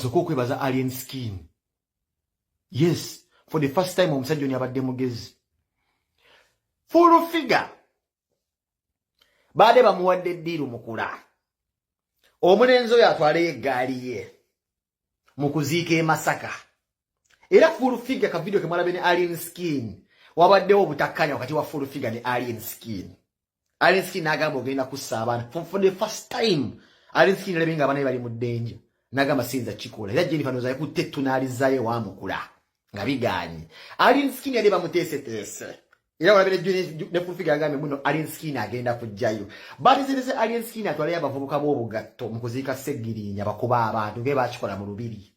kasoko okwebaza Alien Skin. Yes, for the first time omusajja oni abadde mugezi. Full figure. Baade bamuwadde eddiiru mukula. Omulenzi oyo atwale eggaali ye mu kuziika e Masaka. Era full figure ka video ke mwalabe ne Alien Skin. Wabaddewo obutakkanya wakati wa full figure ne Alien Skin. Alien Skin n'agamba ogenda kussa abaana. For the first time Alien Skin yalabye nga abaana be bali mu ddenja. N'agamba sinza kikola. Era Jennifer Noza yakutte ettunaalizaayo wamukula nga bigaanyi. Alien Skin yali bamuteeseteese. Era walabe ne full figure agambe muno Alien Skin agenda kujjayo. Batizirese Alien Skin atwale abavubuka b'obugatto mu kuziika Seggirinya bakuba abantu ge bakikola mu lubiri.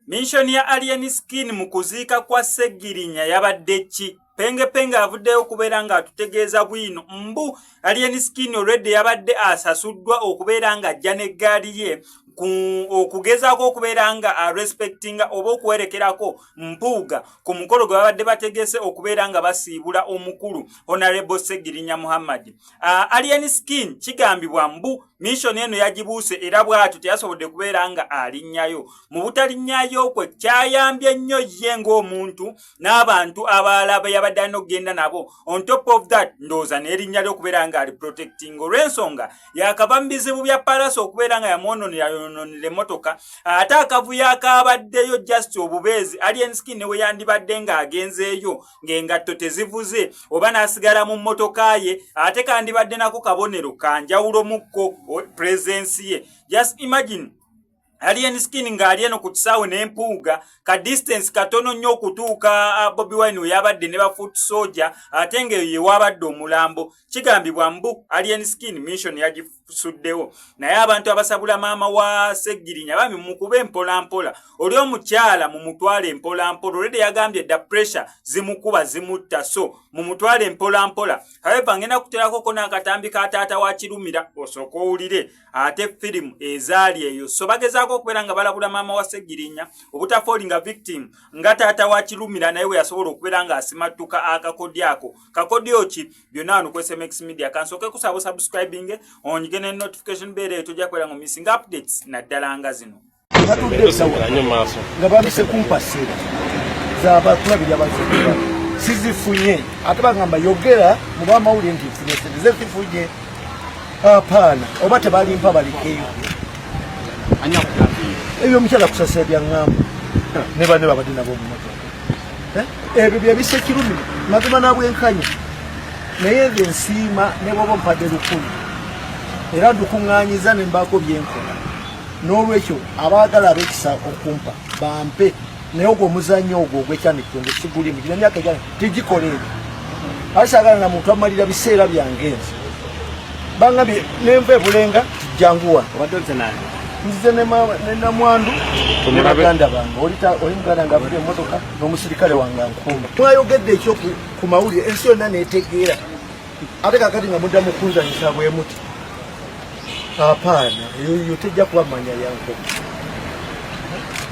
Mission ya Alien Skin mu kuziika kwa Seggirinya yabadde ki? Penge avuddeyo okubeera nga atutegeeza bwino mbu Alien Skin already yabadde asasuddwa okubeera nga ajja n'eggaali ye okugezaako okubeera nga respectinga oba okuwerekerako mpuuga ku mukolo gwe babadde bategese okubeera nga basiibula omukulu Honorable Seggirinya Muhammad. Alien Skin kigambibwa mbu mission eno yagibuuse era bw'atyo teyasobodde kubeera nga alinnyayo. Mu butalinnyayo kwe kyayambye nnyo ye ng'omuntu n'abantu abalala be yabadde alina okugenda nabo. On top of that ndowooza n'erinnya ly'okubeera nga ali protecting olw'ensonga yakava mu bizibu bya Palace okubeera nga yamwononera motoka ate akavuyo akabaddeyo just obubeezi Alien Skin we yandibadde nga agenzeeyo ng'engatto tezivuze oba n'asigala mu mmotoka ye ate kandibadde nako kabonero kanjawulo mukko presence ye. Just imagine Alien Skin ng'ali eno ku kisaawe n'empuuga ka distance katono nnyo okutuuka Bobi Wine we yabadde ne ba foot soldier ate ng'eyo ye wabadde omulambo. Kigambibwa mbu Alien Skin mission yagifusuddewo naye abantu abasabula maama wa Seggirinya bami mukube mpolampola oli omukyala mu mutwale mpolampola olwedde yagambye da pressure zimukuba zimutta so mu mutwale mpolampola. However ngenda kuterako ko n'akatambi ka taata wa Kirumira osooka owulire ate firimu ezaali eyo so bagezaako okubeera nga balabula maama wa Seggirinya obutafoolinga victim nga taata wa Kirumira naye we yasobola okubeera nga asimattuka akakodi ako. Kakodyo ki byonna wano ku SMX Media kansooke kusaba subscribing onyige ne notification bell eyo tojja kubeera nga missing updates naddala nga zino. Nga bamise kumpasira z'abakulabirya bazikuba sizifunye ate bagamba yogera mu bamawulire nti nfunye sente zifunye. Hapana oba tebalimpa balikeyo ebyo omukyala kusasira byaŋŋamba ne banne babadde nabo mu motoka ebyo byabise Kirumira mazima n'abwenkanya naye nze nsiima ne bwoba ompadde lukulu era ndukuŋŋaanyiza ne mbaako byenkola n'olwekyo abaagala ab'ekisa okumpa bampe naye ogwo omuzannyo ogwo ogw'ekyanikiongo sigulimu gino emyaka egyana tigikola ebyo ate saagala na muntu amalira biseera byange nze bangambye nenva ebulenga tijjanguwa nzize ne namwandu ne baganda bange oli muganda nga avudde emmotoka n'omusirikale wange ankuuma mwayogedde ekyo ku mawulire ensi yonna neetegeera ate kakati nga mudda mukunzanyisa bwe muti apaana eyo tejja kuba manya lyankoko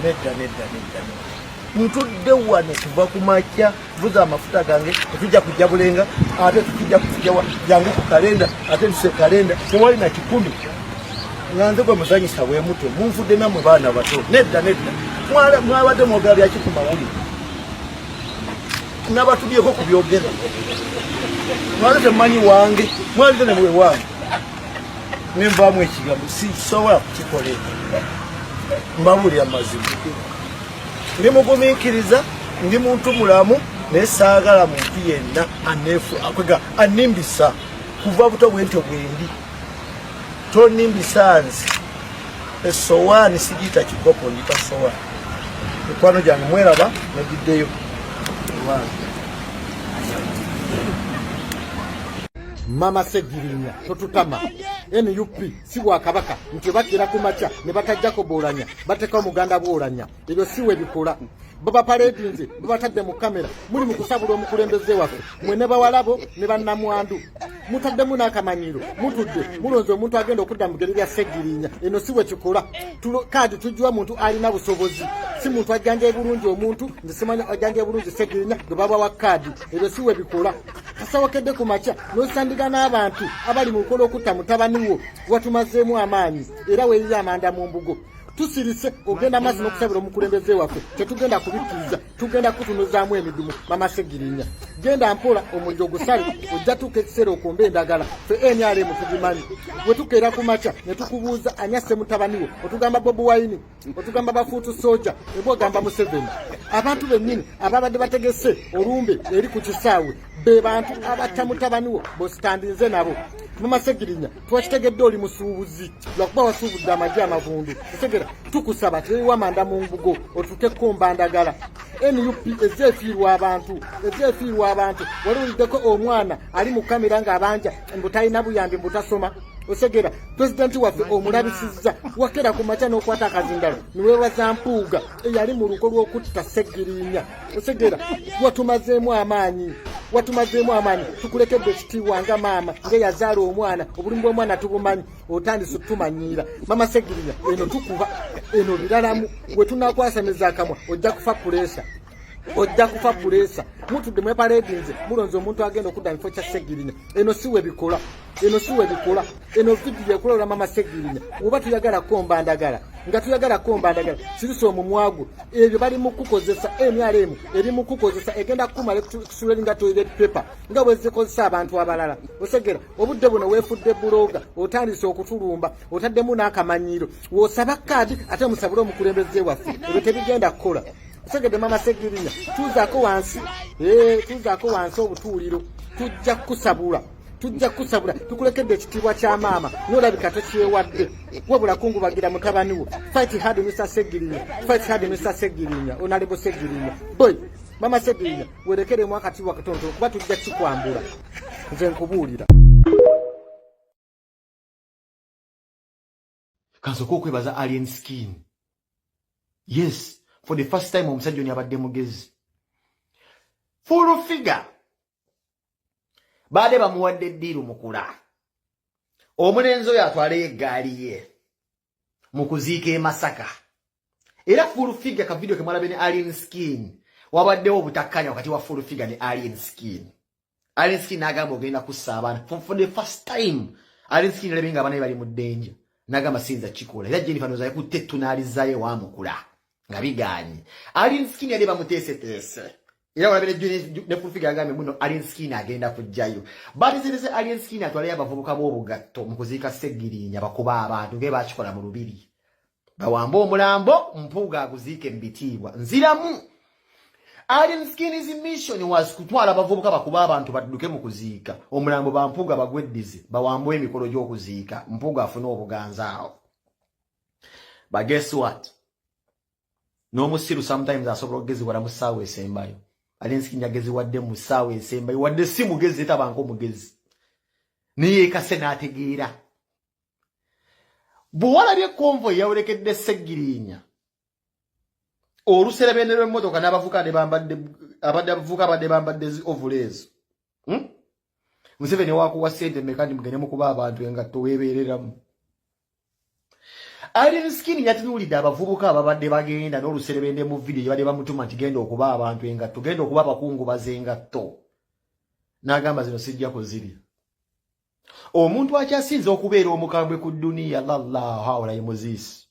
nedda ntudde wano kuva ku makya vuza amafuta gange tetujja kujja bulenga ate tukijja kujawa jangu ku kalenda ate nse kalenda tewali na 10 nganze gwe muzanyisa bwe mutwe munfudde namwe baana bato nedda mwabadde mwogera byaki ku mawulire n'abatubyeko ku byogera mwali temanyi wange mwali ne mwe wange nenvaamu ekigambo sisobola kukikolera mbabulira amazima ndi mugumiikiriza ndi muntu mulamu naye saagala muntu yenna akwega animbisa kuva buto bwentyo bwendi tonimbisa nze esowaani sigiyita kikopo njita sowaani mikwano gyange mweraba negiddeyo Mama Seggirinya totutama NUP si Bwakabaka nti bakira ku makya ne batajjako boolanya bateka omuganda boolanya ebyo siwe bikola baba paredinze babatadde mu kamera muli mu kusabula omukulembeze waffe mwene bawalabo ne bannamwandu mutaddemu n'akamanyiro mutudde mulonze omuntu agenda okudda mu geri lya Seggirinya eno siwe kikola kadi tujjwa muntu alina busobozi si muntu ajjanja bulungi omuntu ndisimanya ajjanja bulungi Seggirinya gwe baba wa kadi ebyo siwe bikola kasawokedde ku makya n'osandiga n'abantu abali mu nkola okutta mutabani wo watumazeemu amaanyi era weeriyo amanda mu mbugo tusirise ogenda maaso n'okusabira omukulembeze waffe tetugenda kubikkiriza tugenda kutunuzaamu emidumu Mama Segirinya genda mpola omuliro gusale ojja tuuka ekiseera okumba endagala ffe NRM tugimanyi bwe tukeera ku makya ne tukubuuza anyasse mutabani wo otugamba Bobi Wine otugamba bafuutu soja ebwa ogamba Museveni abantu bennyini ababadde bategese olumbe eri ku kisaawe be bantu abatta mutabani wo bositandinze nabo Mama Segirinya twakitegedde oli musuubuzi lwakuba wasuubudde amagye amavundu tegera tukusaba tewa manda mu mbugo otuke komba ndagala NUP ezefiirwa abantu waliwuliddeko omwana ali mu kamera ng'abanja mbutalina buyambi mbutasoma osegera presidenti waffe omulabisizza wakera ku makya n'okwata akazindalo niweebaza Mpuuga eyali mu luko lw'okutta Segirinya osegera watumazeemu amaanyi tukulekedde ekitiibwa nga maama ng'eyazaala omwana obulumi bw'omwana tubumanyi otandise otumanyiira Mama Segirinya eno tukuba eno biralamu bwe tunakwasamiza akamwa ojja kufa pulesa mutudde mwepaledinze mulonze omuntu agenda okudda mu kifo kya Segirinya eno siwe bikola eno vidiyo ekulolwa Mama Segirinya oba tuyagala komba ndagala sirisa omumwago ebyo bali mu kukozesa NRM eri mu kukozesa egenda kumala kusula nga toilet paper nga bwe zikozesa abantu abalala osegera obudde buno weefudde buloga otandise okutulumba otaddemu n'akamanyiiro wosaba kaadi ate musabule omukulembeze waffe ebyo tebigenda kukola osegedde Mama Segirinya tuzaako wansi obutuuliro tujja kusabula tukulekedde ekitiibwa kya maama n'olabika tokyewadde wabula kungubagira mutabani wo fight hard Mr. Segirinya Honorable Segirinya boy Mama Segirinya werekeremu akatiibwa katonotono kuba tujja kikwambula nze nkubuulira kansoka okwebaza Alien Skin. Yes, for the first time omusajja ono abadde mugezi full figure baade bamuwadde eddiiru mukula omulenzi oyo atwala eggaali ye mu kuziika e Masaka era full figure ka video ke mwalabe ne Alien Skin wabaddewo obutakkanya wakati wa full figure ne Alien Skin n'agamba ogenda kussa abaana for the first time Alien Skin alabe nga abaana bali mu ddenja n'agamba sinza kikola era Jennifer Noza yakutte tunalizayo wa mukula nga biganyi Alien Skin yali bamuteeseteese era walabe ne full figure agambe muno Alien Skin agenda kujjayo batizirize Alien Skin atwala abavubuka b'obugatto mu kuziika Segirinya bakuba abantu nge bakikola mu lubiri bawamba omulambo Mpuuga aguziike mu bitiibwa nziramu Alien Skin's mission was kutwala abavubuka bakuba abantu badduke mu kuziika omulambo ba Mpuuga bagweddize bawambo emikolo gy'okuziika Mpuuga afune obuganza awo but guess what n'omusiru sometimes asobola okugezibwala mu ssaawa esembayo Alien Skin yageziwadde mu ssaawa esembayo wadde si mugezi tabanko mugezi niyeekase n'ategeera bwe walabye konvoyi yawerekedde Segirinya oluserebende lw'emmotoka n'abavubuka abadde bambadde ovuleezo Museveni wakuwa ssente mmeka mugende mukuba abantu engatto weebeereramu Alien Skin yatunuulidde abavubuka ababadde bagenda n'oluserebende mu video gye badde bamutuma nti genda okuba abantu engatto genda okuba abakungubaza engatto n'agamba zino sijja kuzirya omuntu akyasinze okubeera omukambwe ku dduniya lallahu awla ye Muzisi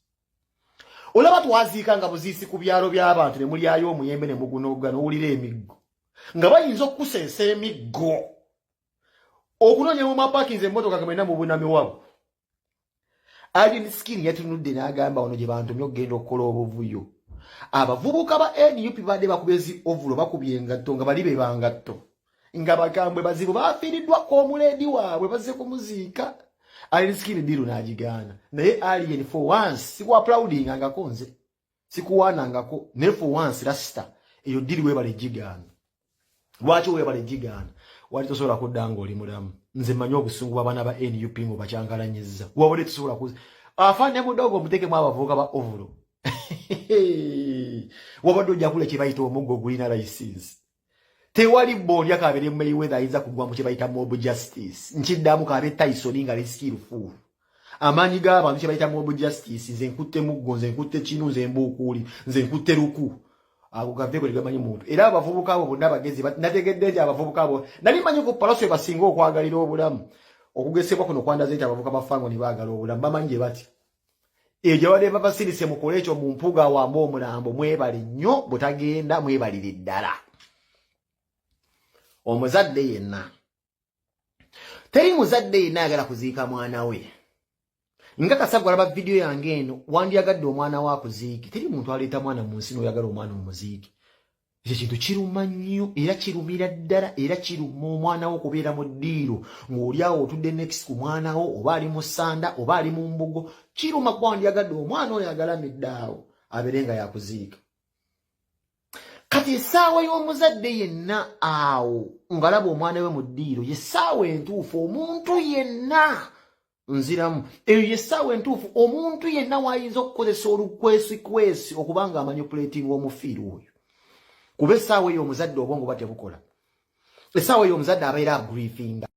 olaba twaziika nga buziisi ku byalo by'abantu ne mulyayo omuyembe ne mugunoga n'owulira emiggo nga bayinza okukusensa emiggo okunoonya mu mapakinze emmotoka ge mwena mu bunami wabo Alien Skin yatunudde n'agamba ono gye bantumye okugenda okukola obuvuyo abavubuka ba NUP badde bakubezi ovulo bakubye engatto nga bali be bangatto nga bakambwe bazibu baafiiriddwa k'omuleedi waabwe bazze kumuziika Alien Skin diru n'agigaana naye Alien for once sikuwa applauding angako nze sikuwaanangako naye for once rasita eyo diri weebale gigaana lwaki weebale gigaana wali tosobola kudda ng'oli mulamu nze mmanyi obusungu bw'abaana ba NUP ngo bakyankalanyizza wabule tosobola kuza afaanane mudogo omuteekemu abavubuka ba ovulo wabadde ojja kula kye bayita omuggo ogulina layisinsi tewali bondya kabeere Mayweather ayinza kugwa mu kye bayita mob justice nkiddamu kabe Tyson nga lesikirufu amaanyi g'abantu kye bayita mob justice nze nkutte muggo nze nkutte kinu nze mbuukuuli nze nkutte luku ako gaveeko tegamanyi muntu era abavubuka abo bonna bagezi nategedde nti abavubuka abo nali manyi ku palaso basinga okwagalira obulamu okugesebwa kuno kwandaze nti abavubuka ba fango ne baagala obulamu bamanyi gye bati ejo wale baba sirise mukole ekyo mu mpuga wambo omulambo mwebali nnyo butagenda mwebalire ddala omuzadde yenna teri muzadde yenna ayagala kuziika mwana we nga kasabwa laba video yange eno wandiyagadde omwana wa kuziiki teri muntu aleeta mwana mu nsi n'oyagala omwana omuziiki ekyo kintu kiruma nnyo era kirumira ddala era kiruma omwana wo okubeera mu ddiiro ng'oli awo otudde next ku mwana wo oba ali mu ssanda oba ali mu mbugo kiruma kuba wandyagadde omwana oyo agalamidde awo abeere nga yakuziika kati essaawa y'omuzadde yenna awo ng'alaba omwana we mu ddiiro yessaawa entuufu omuntu yenna nziramu eyo yessaawa entuufu omuntu yenna wayinza okukozesa olukwesikwesi okubanga amanipulating omufiiri oyo kuba essaawa eyo omuzadde obwongo bwa tebukola essaawa eyo omuzadde abeera agrievinga